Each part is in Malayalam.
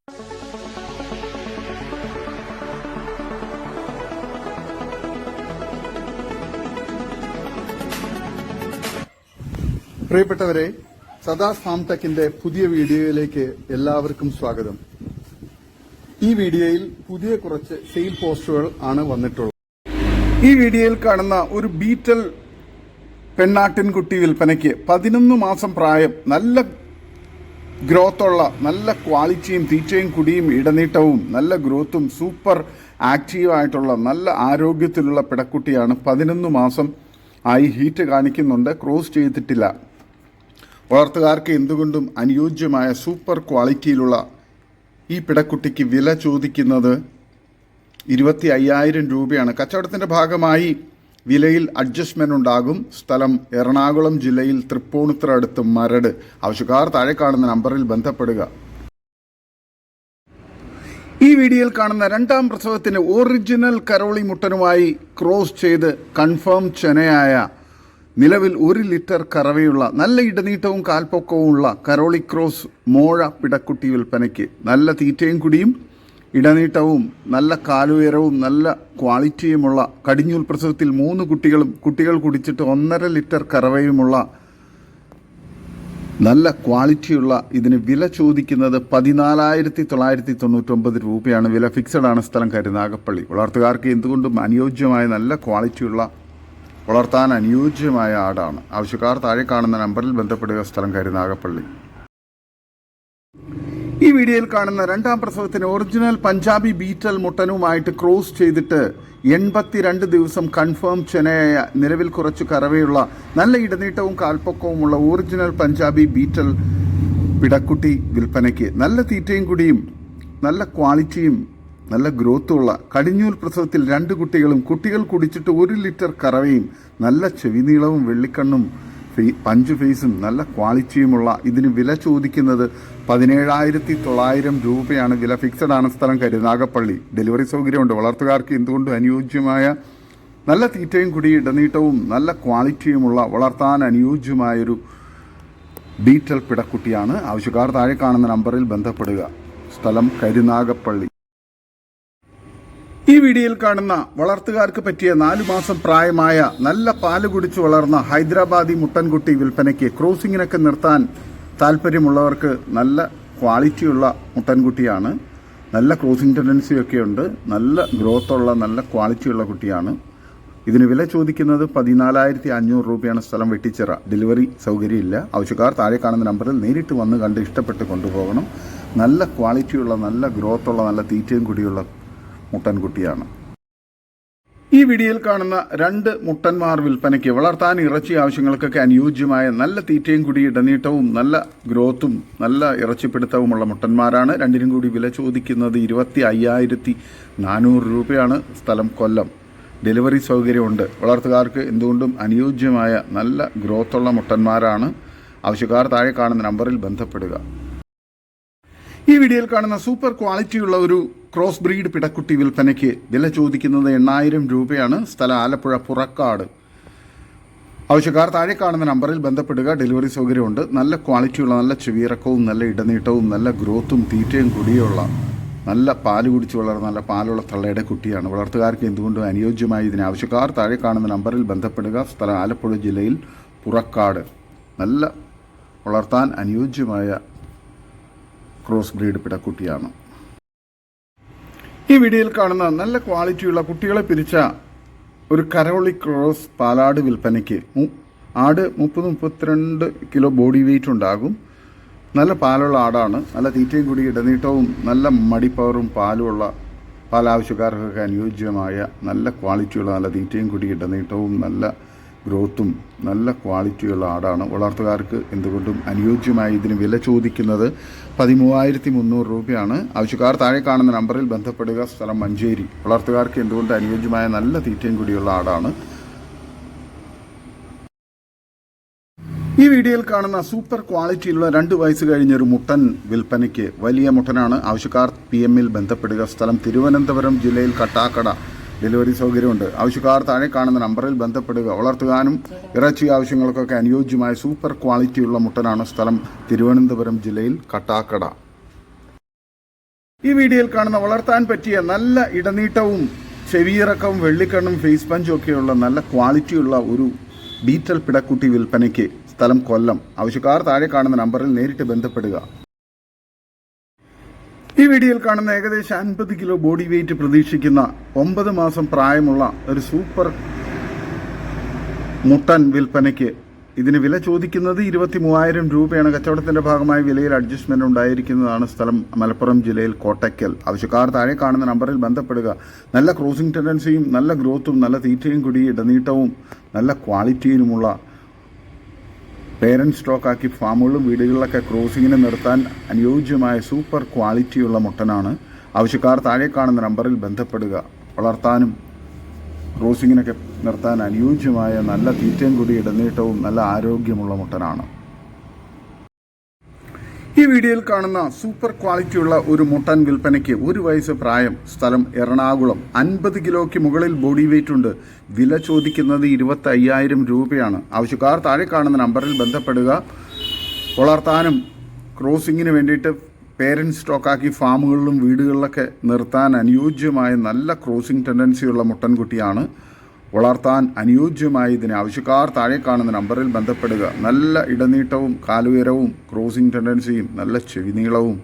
പ്രിയപ്പെട്ടവരെ, സദാസ് ഫാം ടെക്കിന്റെ പുതിയ വീഡിയോയിലേക്ക് എല്ലാവർക്കും സ്വാഗതം. ഈ വീഡിയോയിൽ പുതിയ കുറച്ച് സെയിൽ പോസ്റ്റുകൾ ആണ് വന്നിട്ടുള്ളത്. ഈ വീഡിയോയിൽ കാണുന്ന ഒരു ബീറ്റൽ പെണ്ണാട്ടിൻകുട്ടി വിൽപ്പനയ്ക്ക് 11 മാസം പ്രായം, നല്ല ഗ്രോത്തുള്ള, നല്ല ക്വാളിറ്റിയും തീറ്റയും കുടിയും ഇടനീട്ടവും നല്ല ഗ്രോത്തും സൂപ്പർ ആക്റ്റീവായിട്ടുള്ള നല്ല ആരോഗ്യത്തിലുള്ള പിടക്കുട്ടിയാണ്. 11 മാസം ആയി, ഹീറ്റ് കാണിക്കുന്നുണ്ട്, ക്രോസ് ചെയ്തിട്ടില്ല. വളർത്തുകാർക്ക് എന്തുകൊണ്ടും അനുയോജ്യമായ സൂപ്പർ ക്വാളിറ്റിയിലുള്ള ഈ പിടക്കുട്ടിക്ക് വില ചോദിക്കുന്നത് 25,000 രൂപയാണ്. കച്ചവടത്തിൻ്റെ ഭാഗമായി വിലയിൽ അഡ്ജസ്റ്റ്മെന്റ് ഉണ്ടാകും. സ്ഥലം എറണാകുളം ജില്ലയിൽ തൃപ്പൂണിത്തുറ അടുത്ത് മരട്. ആവശ്യക്കാർ താഴെ കാണുന്ന നമ്പറിൽ ബന്ധപ്പെടുക. ഈ വീഡിയോയിൽ കാണുന്ന രണ്ടാം പ്രസവത്തിന് ഒറിജിനൽ കരോളി മുട്ടനുമായി ക്രോസ് ചെയ്ത് കൺഫേം ചെനയായ, നിലവിൽ 1 ലിറ്റർ കറവയുള്ള, നല്ല ഇടനീട്ടവും കാൽപ്പൊക്കവും ഉള്ള കരോളി ക്രോസ് മോഴ പിടക്കുട്ടി വിൽപ്പനയ്ക്ക്. നല്ല തീറ്റയും കുടിയും ഇടനീട്ടവും നല്ല കാലുയരവും നല്ല ക്വാളിറ്റിയുമുള്ള, കടിഞ്ഞൂൽ പ്രസവത്തിൽ 3 കുട്ടികൾ കുടിച്ചിട്ട് 1.5 ലിറ്റർ കറവയുമുള്ള നല്ല ക്വാളിറ്റിയുള്ള ഇതിന് വില ചോദിക്കുന്നത് 14,999 രൂപയാണ്. വില ഫിക്സഡ് ആണ്. സ്ഥലം കരുനാഗപ്പള്ളി. വളർത്തുകാർക്ക് എന്തുകൊണ്ടും അനുയോജ്യമായ, നല്ല ക്വാളിറ്റിയുള്ള, വളർത്താൻ അനുയോജ്യമായ ആടാണ്. ആവശ്യക്കാർ താഴെ കാണുന്ന നമ്പറിൽ ബന്ധപ്പെടുക. സ്ഥലം കരുനാഗപ്പള്ളി. ഈ വീഡിയോയിൽ കാണുന്ന രണ്ടാം പ്രസവത്തിന് ഒറിജിനൽ പഞ്ചാബി ബീറ്റൽ മുട്ടനുമായിട്ട് ക്രോസ് ചെയ്തിട്ട് 82 ദിവസം കൺഫേം ചെനയായ, നിലവിൽ കുറച്ച് കറവയുള്ള, നല്ല ഇടനീട്ടവും കാൽപ്പൊക്കവുമുള്ള ഒറിജിനൽ പഞ്ചാബി ബീറ്റൽ പിടക്കുട്ടി വിൽപ്പനയ്ക്ക്. നല്ല തീറ്റയും കുടിയും നല്ല ക്വാളിറ്റിയും നല്ല ഗ്രോത്തുള്ള, കടിഞ്ഞൂൽ പ്രസവത്തിൽ 2 കുട്ടികൾ കുടിച്ചിട്ട് 1 ലിറ്റർ കറവയും, നല്ല ചെവിനീളവും വെള്ളിക്കണ്ണും പഞ്ച് ഫേസും നല്ല ക്വാളിറ്റിയുമുള്ള ഇതിന് വില ചോദിക്കുന്നത് 17,900 രൂപയാണ്. വില ഫിക്സഡ് ആണ്. സ്ഥലം കരുനാഗപ്പള്ളി. ഡെലിവറി സൗകര്യമുണ്ട്. വളർത്തുകാർക്ക് എന്തുകൊണ്ടും അനുയോജ്യമായ, നല്ല തീറ്റയും കുടി ഇടനീട്ടവും നല്ല ക്വാളിറ്റിയുമുള്ള, വളർത്താൻ അനുയോജ്യമായൊരു ബീറ്റൽ പിടക്കുട്ടിയാണ്. ആവശ്യക്കാർ താഴെ കാണുന്ന നമ്പറിൽ ബന്ധപ്പെടുക. സ്ഥലം കരുനാഗപ്പള്ളി. ഈ വീഡിയോയിൽ കാണുന്ന വളർത്തുകാർക്ക് പറ്റിയ 4 മാസം പ്രായമായ, നല്ല പാല് കുടിച്ച് വളർന്ന ഹൈദരാബാദി മുട്ടൻകുട്ടി വിൽപ്പനയ്ക്ക്. ക്രോസിങ്ങിനൊക്കെ നിർത്താൻ താല്പര്യമുള്ളവർക്ക് നല്ല ക്വാളിറ്റിയുള്ള മുട്ടൻകുട്ടിയാണ്. നല്ല ക്രോസിംഗ് ടെൻഡൻസിയൊക്കെ ഉണ്ട്. നല്ല ഗ്രോത്തുള്ള, നല്ല ക്വാളിറ്റിയുള്ള കുട്ടിയാണ്. ഇതിന് വില ചോദിക്കുന്നത് 14,500 രൂപയാണ്. സ്ഥലം വെട്ടിച്ചിറ. ഡെലിവറി സൗകര്യമില്ല. ആവശ്യക്കാർ താഴെ കാണുന്ന നമ്പറിൽ നേരിട്ട് വന്ന് കണ്ട് ഇഷ്ടപ്പെട്ട് കൊണ്ടുപോകണം. നല്ല ക്വാളിറ്റിയുള്ള, നല്ല ഗ്രോത്തുള്ള, നല്ല തീറ്റയും കുടിയുള്ള മുട്ടൻകുട്ടിയാണ്. ഈ വീഡിയോയിൽ കാണുന്ന 2 മുട്ടന്മാർ വിൽപ്പനയ്ക്ക്. വളർത്താൻ ഇറച്ചി ആവശ്യങ്ങൾക്കൊക്കെ അനുയോജ്യമായ, നല്ല തീറ്റയും കൂടി ഇടനീട്ടവും നല്ല ഗ്രോത്തും നല്ല ഇറച്ചിപ്പിടുത്തവുമുള്ള മുട്ടന്മാരാണ്. രണ്ടിനും കൂടി വില ചോദിക്കുന്നത് 25,400 രൂപയാണ്. സ്ഥലം കൊല്ലം. ഡെലിവറി സൗകര്യമുണ്ട്. വളർത്തുകാർക്ക് എന്തുകൊണ്ടും അനുയോജ്യമായ, നല്ല ഗ്രോത്തുള്ള മുട്ടന്മാരാണ്. ആവശ്യക്കാർ താഴെ കാണുന്ന നമ്പറിൽ ബന്ധപ്പെടുക. ഈ വീഡിയോയിൽ കാണുന്ന സൂപ്പർ ക്വാളിറ്റിയുള്ള ഒരു ക്രോസ് ബ്രീഡ് പിടക്കുട്ടി വിൽപ്പനയ്ക്ക്. വില ചോദിക്കുന്നത് 8,000 രൂപയാണ്. സ്ഥലം ആലപ്പുഴ പുറക്കാട്. ആവശ്യക്കാർ താഴെ കാണുന്ന നമ്പറിൽ ബന്ധപ്പെടുക. ഡെലിവറി സൗകര്യമുണ്ട്. നല്ല ക്വാളിറ്റിയുള്ള, നല്ല ചെവിയിറക്കവും നല്ല ഇടനീട്ടവും നല്ല ഗ്രോത്തും തീറ്റയും കുടിയുള്ള, നല്ല പാല് കുടിച്ച് വളർന്ന, നല്ല പാലുള്ള തള്ളയുടെ കുട്ടിയാണ്. വളർത്തുകാർക്ക് എന്തുകൊണ്ടും അനുയോജ്യമായി ഇതിന്. ആവശ്യക്കാർ താഴെ കാണുന്ന നമ്പറിൽ ബന്ധപ്പെടുക. സ്ഥലം ആലപ്പുഴ ജില്ലയിൽ പുറക്കാട്. നല്ല വളർത്താൻ അനുയോജ്യമായ ക്രോസ് ബ്രീഡ് പിടക്കുട്ടിയാണ്. ഈ വീഡിയോയിൽ കാണുന്ന നല്ല ക്വാളിറ്റിയുള്ള, കുട്ടികളെ പിരിച്ച ഒരു കരോളി ക്രോസ് പാലാട് വിൽപ്പനയ്ക്ക്. ആട് 30-32 കിലോ ബോഡി വെയിറ്റ് ഉണ്ടാകും. നല്ല പാലുള്ള ആടാണ്. നല്ല തീറ്റയും കൂടി ഇടനീട്ടവും നല്ല മടിപ്പവറും പാലുമുള്ള, പാലാവശ്യക്കാർക്കൊക്കെ അനുയോജ്യമായ, നല്ല ക്വാളിറ്റിയുള്ള, നല്ല തീറ്റയും കൂടി ഇടനീട്ടവും നല്ല ഗ്രോത്തും നല്ല ക്വാളിറ്റിയുള്ള ആടാണ്. വളർത്തുകാർക്ക് എന്തുകൊണ്ടും അനുയോജ്യമായി ഇതിന് വില ചോദിക്കുന്നത് 13,300 രൂപയാണ്. ആവശ്യക്കാർ താഴെ കാണുന്ന നമ്പറിൽ ബന്ധപ്പെടുക. സ്ഥലം മഞ്ചേരി. വളർത്തുകാർക്ക് എന്തുകൊണ്ട് അനുയോജ്യമായ, നല്ല തീറ്റയും കൂടിയുള്ള ആടാണ്. ഈ വീഡിയോയിൽ കാണുന്ന സൂപ്പർ ക്വാളിറ്റിയിലുള്ള 2 വയസ്സ് കഴിഞ്ഞൊരു മുട്ടൻ വിൽപ്പനയ്ക്ക്. വലിയ മുട്ടനാണ്. ആവശ്യക്കാർ PM-ൽ ബന്ധപ്പെടുക. സ്ഥലം തിരുവനന്തപുരം ജില്ലയിൽ കട്ടാക്കട. ഡെലിവറി സൗകര്യമുണ്ട്. ആവശ്യക്കാർ താഴെ കാണുന്ന നമ്പറിൽ ബന്ധപ്പെടുക. വളർത്തുവാനും ഇറച്ചി ആവശ്യങ്ങൾക്കൊക്കെ അനുയോജ്യമായ സൂപ്പർ ക്വാളിറ്റിയുള്ള മുട്ടനാണ്. സ്ഥലം തിരുവനന്തപുരം ജില്ലയിൽ കട്ടാക്കട. ഈ വീഡിയോയിൽ കാണുന്ന വളർത്താൻ പറ്റിയ നല്ല ഇടനീട്ടവും ചെവിയിറക്കവും വെള്ളിക്കണ്ണും ഫേസ് പഞ്ചും ഒക്കെയുള്ള നല്ല ക്വാളിറ്റിയുള്ള ഒരു ബീറ്റൽ പിടക്കുട്ടി വിൽപ്പനയ്ക്ക്. സ്ഥലം കൊല്ലം. ആവശ്യക്കാർ താഴെ കാണുന്ന നമ്പറിൽ നേരിട്ട് ബന്ധപ്പെടുക. ഈ വീഡിയോയിൽ കാണുന്ന ഏകദേശം 50 കിലോ ബോഡി വെയിറ്റ് പ്രതീക്ഷിക്കുന്ന 9 മാസം പ്രായമുള്ള ഒരു സൂപ്പർ മുട്ടൻ വിൽപ്പനയ്ക്ക്. ഇതിന് വില ചോദിക്കുന്നത് 23,000 രൂപയാണ്. കച്ചവടത്തിന്റെ ഭാഗമായി വിലയിൽ അഡ്ജസ്റ്റ്മെന്റ് ഉണ്ടായിരിക്കുന്നതാണ്. സ്ഥലം മലപ്പുറം ജില്ലയിൽ കോട്ടയ്ക്കൽ. ആവശ്യക്കാർ താഴെ കാണുന്ന നമ്പറിൽ ബന്ധപ്പെടുക. നല്ല ക്രോസിംഗ് ടെൻഡൻസിയും നല്ല ഗ്രോത്തും നല്ല തീറ്റയും കൂടി ഇടനീട്ടവും നല്ല ക്വാളിറ്റിയിലുമുള്ള പേരന്റ് സ്റ്റോക്കാക്കി ഫാമുകളിലും വീടുകളിലൊക്കെ ക്രോസിങ്ങിന് നിർത്താൻ അനുയോജ്യമായ സൂപ്പർ ക്വാളിറ്റിയുള്ള മുട്ടനാണ്. ആവശ്യക്കാർ താഴെ കാണുന്ന നമ്പറിൽ ബന്ധപ്പെടുക. വളർത്താനും ക്രോസിങ്ങിനൊക്കെ നിർത്താൻ അനുയോജ്യമായ നല്ല തീറ്റയും കൂടി ഇടനീട്ടവും നല്ല ആരോഗ്യമുള്ള മുട്ടനാണ്. ഈ വീഡിയോയിൽ കാണുന്ന സൂപ്പർ ക്വാളിറ്റിയുള്ള ഒരു മുട്ടൻ വിൽപ്പനയ്ക്ക്. 1 വയസ്സ് പ്രായം. സ്ഥലം എറണാകുളം. 50 കിലോയ്ക്ക് മുകളിൽ ബോഡി വെയിറ്റ് ഉണ്ട്. വില ചോദിക്കുന്നത് 25,000 രൂപയാണ്. ആവശ്യക്കാർ താഴെ കാണുന്ന നമ്പറിൽ ബന്ധപ്പെടുക. വളർത്താനും ക്രോസിങ്ങിന് വേണ്ടിയിട്ട് പേരന്റ് സ്റ്റോക്കാക്കി ഫാമുകളിലും വീടുകളിലൊക്കെ നിർത്താൻ അനുയോജ്യമായ നല്ല ക്രോസിംഗ് ടെൻഡൻസിയുള്ള മുട്ടൻകുട്ടിയാണ്. വളർത്താൻ അനുയോജ്യമായ ഇതിന് ആവശ്യക്കാർ താഴെ കാണുന്ന നമ്പറിൽ ബന്ധപ്പെടുക. നല്ല ഇടനീട്ടവും കാലുയരവും ക്രോസിംഗ് ടെൻഡൻസിയും നല്ല ചെവിനീളവും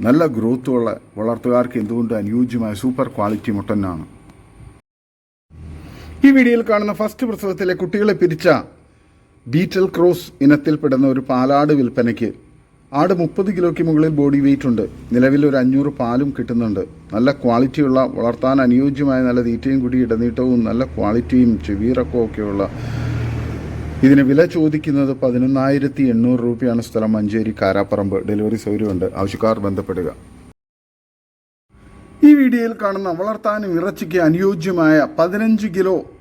നല്ല ഗ്രോത്തുമുള്ള വളർത്തുകാർക്ക് എന്തുകൊണ്ട് അനുയോജ്യമായ സൂപ്പർ ക്വാളിറ്റി മുട്ടനാണ്. ഈ വീഡിയോയിൽ കാണുന്ന ഫസ്റ്റ് പ്രസവത്തിലെ കുട്ടികളെ പിരിച്ച ബീറ്റൽ ക്രോസ് ഇനത്തിൽപ്പെടുന്ന ഒരു പാലാട് വിൽപ്പനയ്ക്ക്. ആട് 30 കിലോയ്ക്ക് മുകളിൽ ബോഡി വെയിറ്റ് ഉണ്ട്. നിലവിൽ ഒരു 500 പാലും കിട്ടുന്നുണ്ട്. നല്ല ക്വാളിറ്റിയുള്ള വളർത്താൻ അനുയോജ്യമായ നല്ല തീറ്റയും കൂടി ഇടനീട്ടവും നല്ല ക്വാളിറ്റിയും ചെവിയിറക്കവും ഒക്കെയുള്ള ഇതിന് വില ചോദിക്കുന്നത് 11,800 രൂപയാണ്. സ്ഥലം മഞ്ചേരി കാരാപ്പറമ്പ്. ഡെലിവറി സൗകര്യമുണ്ട്. ആവശ്യക്കാർ ബന്ധപ്പെടുക. ഈ വീഡിയോയിൽ കാണുന്ന വളർത്താനും ഇറച്ചിക്ക് അനുയോജ്യമായ 15 കിലോയ്ക്ക്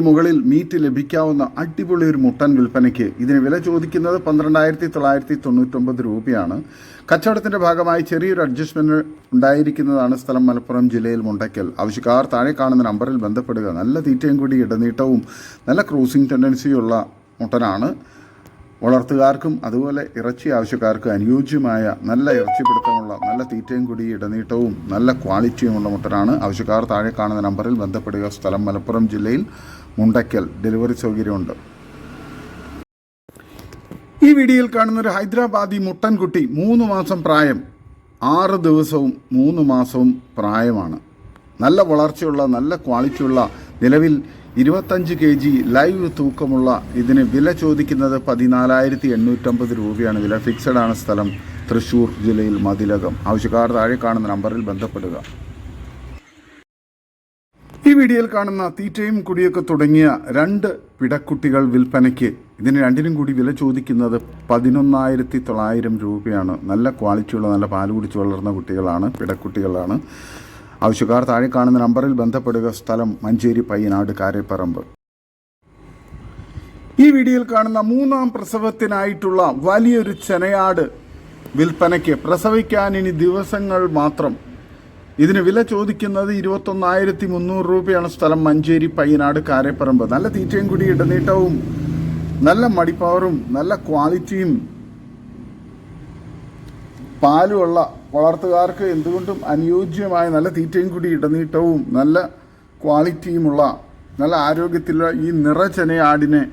മുകളിൽ മീറ്റ് ലഭിക്കാവുന്ന അടിപൊളി ഒരു മുട്ടൻ വിൽപ്പനയ്ക്ക്. ഇതിന് വില ചോദിക്കുന്നത് 12,999 രൂപയാണ്. കച്ചവടത്തിന്റെ ഭാഗമായി ചെറിയൊരു അഡ്ജസ്റ്റ്മെന്റ് ഉണ്ടായിരിക്കുന്നതാണ്. സ്ഥലം മലപ്പുറം ജില്ലയിൽ മുണ്ടയ്ക്കൽ. ആവശ്യക്കാർ താഴെ കാണുന്ന നമ്പറിൽ ബന്ധപ്പെടുക. നല്ല തീറ്റയും കൂടി ഇടനീട്ടവും നല്ല ക്രോസിംഗ് ടെൻഡൻസിയുള്ള മുട്ടനാണ്. വളർത്തുകാർക്കും അതുപോലെ ഇറച്ചി ആവശ്യക്കാർക്ക് അനുയോജ്യമായ നല്ല ഇറച്ചിപ്പിടുത്തമുള്ള നല്ല തീറ്റയും കൂടി ഇടനീട്ടവും നല്ല ക്വാളിറ്റിയുമുള്ള മുട്ടനാണ്. ആവശ്യക്കാർ താഴെ കാണുന്ന നമ്പറിൽ ബന്ധപ്പെടുക. സ്ഥലം മലപ്പുറം ജില്ലയിൽ മുണ്ടയ്ക്കൽ. ഡെലിവറി സൗകര്യമുണ്ട്. ഈ വീഡിയോയിൽ കാണുന്ന ഒരു ഹൈദരാബാദി മുട്ടൻകുട്ടി. 3 മാസം പ്രായം. 6 ദിവസവും 3 മാസവും പ്രായമാണ്. നല്ല വളർച്ചയുള്ള നല്ല ക്വാളിറ്റിയുള്ള നിലവിൽ 25 kg ലൈവ് തൂക്കമുള്ള ഇതിന് വില ചോദിക്കുന്നത് 14,850 രൂപയാണ്. വില ഫിക്സഡ് ആണ്. സ്ഥലം തൃശ്ശൂർ ജില്ലയിൽ മതിലകം. ആവശ്യക്കാർ താഴെ കാണുന്ന നമ്പറിൽ ബന്ധപ്പെടുക. ഈ വീഡിയോയിൽ കാണുന്ന തീറ്റയും കുടിയൊക്കെ തുടങ്ങിയ 2 പിടക്കുട്ടികൾ വിൽപ്പനയ്ക്ക്. ഇതിന് രണ്ടിനും കൂടി വില ചോദിക്കുന്നത് 11,900 രൂപയാണ്. നല്ല ക്വാളിറ്റിയുള്ള നല്ല പാല് കുടിച്ച് വളർന്ന കുട്ടികളാണ്, പിടക്കുട്ടികളാണ്. ആവശ്യക്കാർ താഴെ കാണുന്ന നമ്പറിൽ ബന്ധപ്പെടുക. സ്ഥലം മഞ്ചേരി പയ്യനാട് കാരേപ്പറമ്പ്. ഈ വീഡിയോയിൽ കാണുന്ന 3ാം പ്രസവത്തിനായിട്ടുള്ള വലിയൊരു ചെനയാട് വിൽപ്പനയ്ക്ക്. പ്രസവിക്കാൻ ഇനി ദിവസങ്ങൾ മാത്രം. ഇതിന് വില ചോദിക്കുന്നത് 21,300 രൂപയാണ്. സ്ഥലം മഞ്ചേരി പയ്യനാട് കാരേപ്പറമ്പ്. നല്ല തീറ്റയും കൂടി ഇടനീട്ടവും നല്ല മടിപ്പവറും നല്ല ക്വാളിറ്റിയും പാലുമുള്ള വളർത്തുകാർക്ക് എന്തുകൊണ്ടും അനുയോജ്യമായ നല്ല തീറ്റയും കൂടി ഇടനീട്ടവും നല്ല ക്വാളിറ്റിയുമുള്ള നല്ല ആരോഗ്യത്തിലുള്ള ഈ നിറചെനയാടിനെ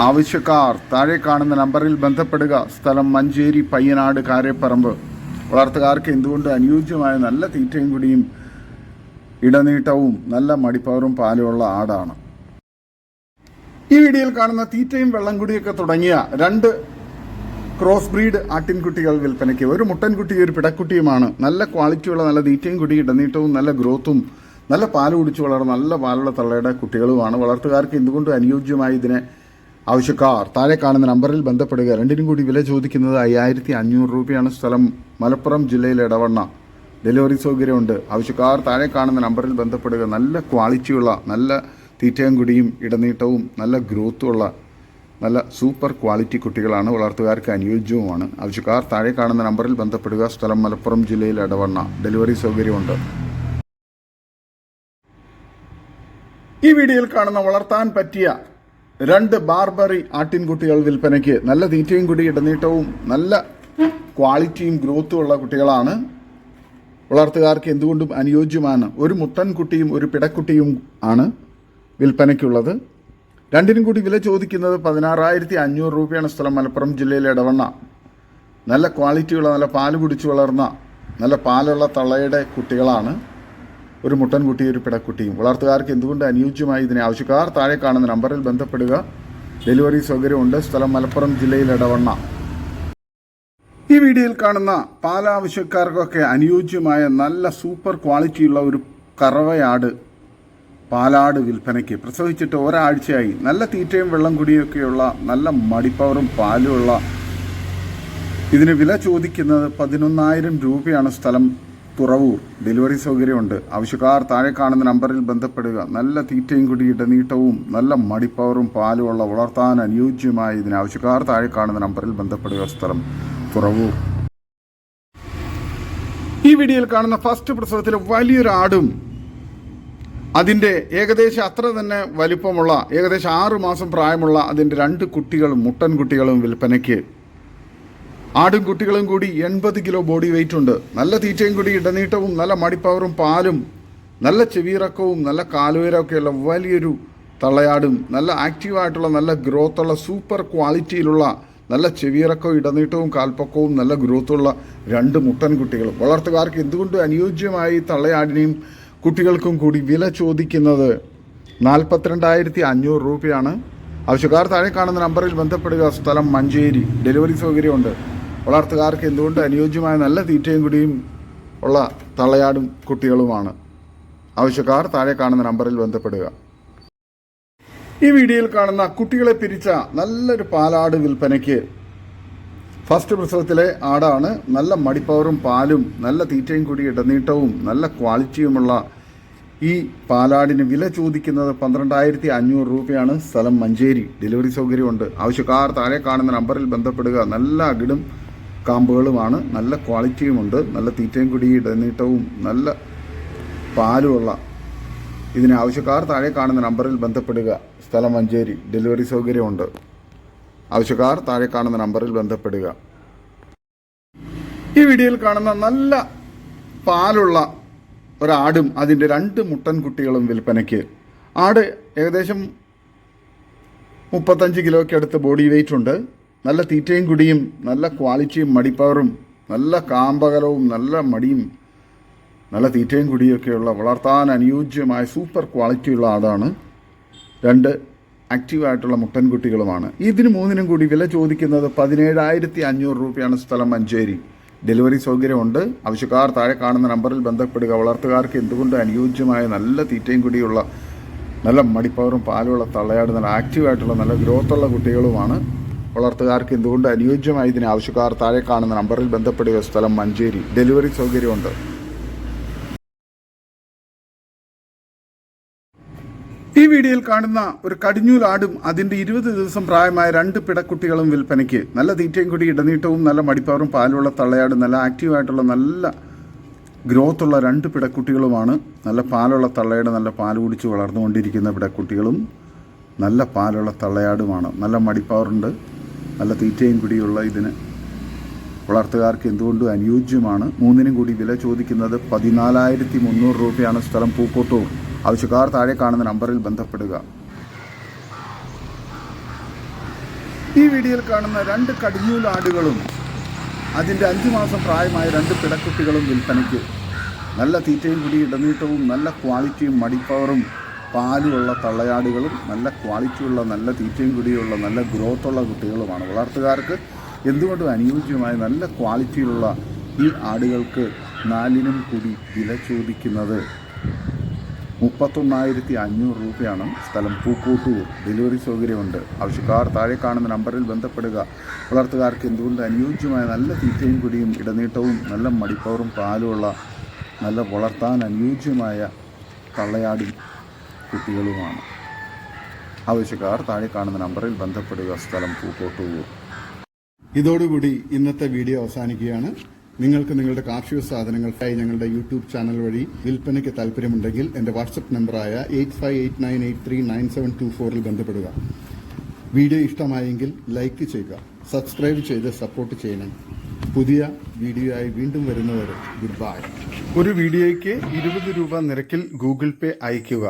ആവശ്യക്കാർ താഴെ കാണുന്ന നമ്പറിൽ ബന്ധപ്പെടുക. സ്ഥലം മഞ്ചേരി പയ്യനാട് കാരേപ്പറമ്പ്. വളർത്തുകാർക്ക് എന്തുകൊണ്ട് അനുയോജ്യമായ നല്ല തീറ്റയും കൂടിയും ഇടനീട്ടവും നല്ല മടിപ്പവറും പാലുമുള്ള ആടാണ്. ഈ വീഡിയോയിൽ കാണുന്ന തീറ്റയും വെള്ളം കുടിയൊക്കെ തുടങ്ങിയ 2 ക്രോസ് ബ്രീഡ് ആട്ടിൻകുട്ടികൾ വിൽപ്പനയ്ക്ക്. ഒരു മുട്ടൻകുട്ടി ഒരു പിടക്കുട്ടിയുമാണ്. നല്ല ക്വാളിറ്റിയുള്ള നല്ല തീറ്റയും കുടി ഇടനീട്ടവും നല്ല ഗ്രോത്തും നല്ല പാല് കുടിച്ച് വളർന്ന നല്ല പാലുള്ള തള്ളയുടെ കുട്ടികളുമാണ്. വളർത്തുകാർക്ക് എന്തുകൊണ്ട് അനുയോജ്യമായി ഇതിനെ ആവശ്യക്കാർ താഴെ കാണുന്ന നമ്പറിൽ ബന്ധപ്പെടുക. രണ്ടിനും കൂടി വില ചോദിക്കുന്നത് 5,500 രൂപയാണ്. സ്ഥലം മലപ്പുറം ജില്ലയിൽ എടവണ്ണ. ഡെലിവറി സൗകര്യമുണ്ട്. ആവശ്യക്കാർ താഴെ കാണുന്ന നമ്പറിൽ ബന്ധപ്പെടുക. നല്ല ക്വാളിറ്റിയുള്ള നല്ല തീറ്റയും കുടിയും ഇടനീട്ടവും നല്ല ഗ്രോത്തുമുള്ള നല്ല സൂപ്പർ ക്വാളിറ്റി കുട്ടികളാണ്. വളർത്തുകാർക്ക് അനുയോജ്യവുമാണ്. ആവശ്യക്കാർ താഴെ കാണുന്ന നമ്പറിൽ ബന്ധപ്പെടുക. സ്ഥലം മലപ്പുറം ജില്ലയിൽ എടവണ്ണ. ഡെലിവറി സൗകര്യമുണ്ട്. ഈ വീഡിയോയിൽ കാണുന്ന വളർത്താൻ പറ്റിയ 2 ബാർബറി ആട്ടിൻകുട്ടികൾ വിൽപ്പനയ്ക്ക്. നല്ല തീറ്റയും കൂടി ഇടനീട്ടവും നല്ല ക്വാളിറ്റിയും ഗ്രോത്തും ഉള്ള കുട്ടികളാണ്. വളർത്തുകാർക്ക് എന്തുകൊണ്ടും അനുയോജ്യമാണ്. ഒരു മുട്ടൻ കുട്ടിയും ഒരു പിടക്കുട്ടിയും ആണ് വിൽപ്പനയ്ക്കുള്ളത്. രണ്ടിനും കൂടി വില ചോദിക്കുന്നത് 16,500 രൂപയാണ്. സ്ഥലം മലപ്പുറം ജില്ലയിലെ ഇടവണ്ണ. നല്ല ക്വാളിറ്റിയുള്ള, നല്ല പാല് കുടിച്ച് വളർന്ന, നല്ല പാലുള്ള തള്ളയുടെ കുട്ടികളാണ്. ഒരു മുട്ടൻ കുട്ടിയും ഒരു പിടക്കുട്ടിയും. വളർത്തുകാർക്ക് എന്തുകൊണ്ട് അനുയോജ്യമായി ഇതിനെ ആവശ്യക്കാർ താഴെ കാണുന്ന നമ്പറിൽ ബന്ധപ്പെടുക. ഡെലിവറി സൗകര്യമുണ്ട്. സ്ഥലം മലപ്പുറം ജില്ലയിലെ ഇടവണ്ണ. ഈ വീഡിയോയിൽ കാണുന്ന പാലാവശ്യക്കാർക്കൊക്കെ അനുയോജ്യമായ നല്ല സൂപ്പർ ക്വാളിറ്റിയുള്ള ഒരു കറവയാട്, പാലാട് വിൽപ്പനയ്ക്ക്. പ്രസവിച്ചിട്ട് ഒരാഴ്ചയായി. നല്ല തീറ്റയും വെള്ളം കുടിയൊക്കെയുള്ള, നല്ല മടിപ്പവറും പാലുമുള്ള. ഇതിന് വില ചോദിക്കുന്നത് 11,000 രൂപയാണ്. സ്ഥലം തുറവൂർ. ഡെലിവറി സൗകര്യമുണ്ട്. ആവശ്യക്കാർ താഴെ കാണുന്ന നമ്പറിൽ ബന്ധപ്പെടുക. നല്ല തീറ്റയും കുടി ഇടനീട്ടവും നല്ല മടിപ്പവറും പാലുമുള്ള, വളർത്താൻ അനുയോജ്യമായ ഇതിന് ആവശ്യക്കാർ താഴെ കാണുന്ന നമ്പറിൽ ബന്ധപ്പെടുക. സ്ഥലം തുറവൂർ. ഈ വീഡിയോയിൽ കാണുന്ന ഫസ്റ്റ് പ്രസവത്തിലെ വലിയൊരു ആടും അതിൻ്റെ ഏകദേശം അത്ര തന്നെ വലിപ്പമുള്ള, ഏകദേശം 6 മാസം പ്രായമുള്ള അതിൻ്റെ 2 കുട്ടികളും, മുട്ടൻ കുട്ടികളും വിൽപ്പനയ്ക്ക്. ആടും കുട്ടികളും കൂടി 80 കിലോ ബോഡി വെയിറ്റ് ഉണ്ട്. നല്ല തീറ്റയും കൂടി ഇടനീട്ടവും നല്ല മടിപ്പവറും പാലും നല്ല ചെവിയിറക്കവും നല്ല കാലുയരമൊക്കെയുള്ള വലിയൊരു തള്ളയാടും, നല്ല ആക്റ്റീവായിട്ടുള്ള, നല്ല ഗ്രോത്തുള്ള, സൂപ്പർ ക്വാളിറ്റിയിലുള്ള, നല്ല ചെവിയിറക്കവും ഇടനീട്ടവും കാൽപ്പൊക്കവും നല്ല ഗ്രോത്തുള്ള 2 മുട്ടൻ കുട്ടികളും. വളർത്തുകാർക്ക് എന്തുകൊണ്ട് അനുയോജ്യമായി തള്ളയാടിനെയും കുട്ടികൾക്കും കൂടി വില ചോദിക്കുന്നത് 42,500 രൂപയാണ്. ആവശ്യക്കാർ താഴെ കാണുന്ന നമ്പറിൽ ബന്ധപ്പെടുക. സ്ഥലം മഞ്ചേരി. ഡെലിവറി സൗകര്യമുണ്ട്. വളർത്തുകാർക്ക് എന്തുകൊണ്ട് അനുയോജ്യമായ നല്ല തീറ്റയും കുടിയും ഉള്ള തള്ളയാടും കുട്ടികളുമാണ്. ആവശ്യക്കാർ താഴെ കാണുന്ന നമ്പറിൽ ബന്ധപ്പെടുക. ഈ വീഡിയോയിൽ കാണുന്ന കുട്ടികളെ പിരിച്ച നല്ലൊരു പാലാട് വിൽപ്പനയ്ക്ക്. ഫസ്റ്റ് പ്രസവത്തിലെ ആടാണ്. നല്ല മടിപ്പവറും പാലും നല്ല തീറ്റയും കൂടി ഇടനീട്ടവും നല്ല ക്വാളിറ്റിയുമുള്ള ഈ പാലാടിന് വില ചോദിക്കുന്നത് 12,500 രൂപയാണ്. സ്ഥലം മഞ്ചേരി. ഡെലിവറി സൗകര്യമുണ്ട്. ആവശ്യക്കാർ താഴെ കാണുന്ന നമ്പറിൽ ബന്ധപ്പെടുക. നല്ല അകിടും കാമ്പുകളുമാണ്. നല്ല ക്വാളിറ്റിയുമുണ്ട്. നല്ല തീറ്റയും കൂടി ഇടനീട്ടവും നല്ല പാലുമുള്ള ഇതിന് ആവശ്യക്കാർ താഴെ കാണുന്ന നമ്പറിൽ ബന്ധപ്പെടുക. സ്ഥലം മഞ്ചേരി. ഡെലിവറി സൗകര്യമുണ്ട്. ആവശ്യക്കാർ താഴെ കാണുന്ന നമ്പറിൽ ബന്ധപ്പെടുക. ഈ വീഡിയോയിൽ കാണുന്ന നല്ല പാലുള്ള ഒരാടും അതിൻ്റെ 2 മുട്ടൻ കുട്ടികളും വിൽപ്പനയ്ക്ക്. ആട് ഏകദേശം 35 കിലോയ്ക്ക് അടുത്ത് ബോഡി വെയിറ്റ് ഉണ്ട്. നല്ല തീറ്റയും കുടിയും നല്ല ക്വാളിറ്റിയും മടിപ്പവറും നല്ല കാമ്പകലവും നല്ല മടിയും നല്ല തീറ്റയും കുടിയൊക്കെയുള്ള, വളർത്താൻ അനുയോജ്യമായ സൂപ്പർ ക്വാളിറ്റിയുള്ള ആടാണ്. 2 ആക്റ്റീവായിട്ടുള്ള മുട്ടൻ കുട്ടികളുമാണ്. ഇതിന് 3നും കൂടി വില ചോദിക്കുന്നത് 17,500 രൂപയാണ്. സ്ഥലം മഞ്ചേരി. ഡെലിവറി സൗകര്യമുണ്ട്. ആവശ്യക്കാർ താഴെ കാണുന്ന നമ്പറിൽ ബന്ധപ്പെടുക. വളർത്തുകാർക്ക് എന്തുകൊണ്ട് അനുയോജ്യമായ നല്ല തീറ്റയും കുടിയുള്ള, നല്ല മടിപ്പവറും പാലുള്ള തള്ളയാട്, നല്ല ആക്റ്റീവായിട്ടുള്ള, നല്ല ഗ്രോത്തുള്ള കുട്ടികളുമാണ്. വളർത്തുകാർക്ക് എന്തുകൊണ്ട് അനുയോജ്യമായ ഇതിന് ആവശ്യക്കാർ താഴെ കാണുന്ന നമ്പറിൽ ബന്ധപ്പെടുക. സ്ഥലം മഞ്ചേരി. ഡെലിവറി സൗകര്യമുണ്ട്. ഈ വീഡിയോയിൽ കാണുന്ന ഒരു കടിഞ്ഞൂലാടും അതിൻ്റെ 20 ദിവസം പ്രായമായ 2 പിടക്കുട്ടികളും വിൽപ്പനയ്ക്ക്. നല്ല തീറ്റയും കൂടി ഇടനീട്ടവും നല്ല മടിപ്പവറും പാലുള്ള തള്ളയാടും, നല്ല ആക്റ്റീവായിട്ടുള്ള, നല്ല ഗ്രോത്തുള്ള 2 പിടക്കുട്ടികളുമാണ്. നല്ല പാലുള്ള തള്ളയാട്, നല്ല പാൽ കുടിച്ച് വളർന്നുകൊണ്ടിരിക്കുന്ന പിടക്കുട്ടികളും നല്ല പാലുള്ള തള്ളയാടുമാണ്. നല്ല മടിപ്പവറുണ്ട്. നല്ല തീറ്റയും കൂടിയുള്ള ഇതിന് വളർത്തുകാർക്ക് എന്തുകൊണ്ടും അനുയോജ്യമാണ്. 3നും കൂടി വില ചോദിക്കുന്നത് 14,300 രൂപയാണ്. സ്ഥലം പൂക്കോട്ടൂർ. ആവശ്യക്കാർ താഴെ കാണുന്ന നമ്പറിൽ ബന്ധപ്പെടുക. ഈ വീഡിയോയിൽ കാണുന്ന 2 കടിഞ്ഞൂലാടുകളും അതിൻ്റെ 5 മാസം പ്രായമായ 2 പിടക്കുട്ടികളും വിൽപ്പനയ്ക്ക്. നല്ല തീറ്റയും കൂടി ഇടനീട്ടവും നല്ല ക്വാളിറ്റിയും മടിപ്പവറും പാലുള്ള തള്ളയാടുകളും നല്ല ക്വാളിറ്റിയുള്ള, നല്ല തീറ്റയും കൂടിയുള്ള, നല്ല ഗ്രോത്തുള്ള കുട്ടികളുമാണ്. വളർത്തുകാർക്ക് എന്തുകൊണ്ടും അനുയോജ്യമായ നല്ല ക്വാളിറ്റിയിലുള്ള ഈ ആടുകൾക്ക് 4നും കൂടി വില ചോദിക്കുന്നത് 31,500 രൂപയാണ്. സ്ഥലം പൂക്കോട്ടൂർ. ഡെലിവറി സൗകര്യമുണ്ട്. ആവശ്യക്കാർ താഴെ കാണുന്ന നമ്പറിൽ ബന്ധപ്പെടുക. വളർത്തുകാർക്ക് എന്തുകൊണ്ട് അനുയോജ്യമായ നല്ല തീറ്റയും കുടിയും ഇടനീട്ടവും നല്ല മടിപ്പവറും പാലുമുള്ള, നല്ല വളർത്താൻ അനുയോജ്യമായ തള്ളയാടും കുട്ടികളുമാണ്. ആവശ്യക്കാർ താഴെ കാണുന്ന നമ്പറിൽ ബന്ധപ്പെടുക. സ്ഥലം പൂക്കോട്ടൂർ. ഇതോടുകൂടി ഇന്നത്തെ വീഡിയോ അവസാനിക്കുകയാണ്. നിങ്ങൾക്ക് നിങ്ങളുടെ കാർഷിക സാധനങ്ങൾക്കായി ഞങ്ങളുടെ യൂട്യൂബ് ചാനൽ വഴി വിൽപ്പനയ്ക്ക് താല്പര്യമുണ്ടെങ്കിൽ എൻ്റെ വാട്സപ്പ് നമ്പറായ 8589839724 ബന്ധപ്പെടുക. വീഡിയോ ഇഷ്ടമായെങ്കിൽ ലൈക്ക് ചെയ്യുക, സബ്സ്ക്രൈബ് ചെയ്ത് സപ്പോർട്ട് ചെയ്യണം. പുതിയ വീഡിയോ ആയി വീണ്ടും വരുന്നവരെ ഗുഡ് ബൈ. ഒരു വീഡിയോയ്ക്ക് 20 രൂപ നിരക്കിൽ ഗൂഗിൾ പേ അയയ്ക്കുക.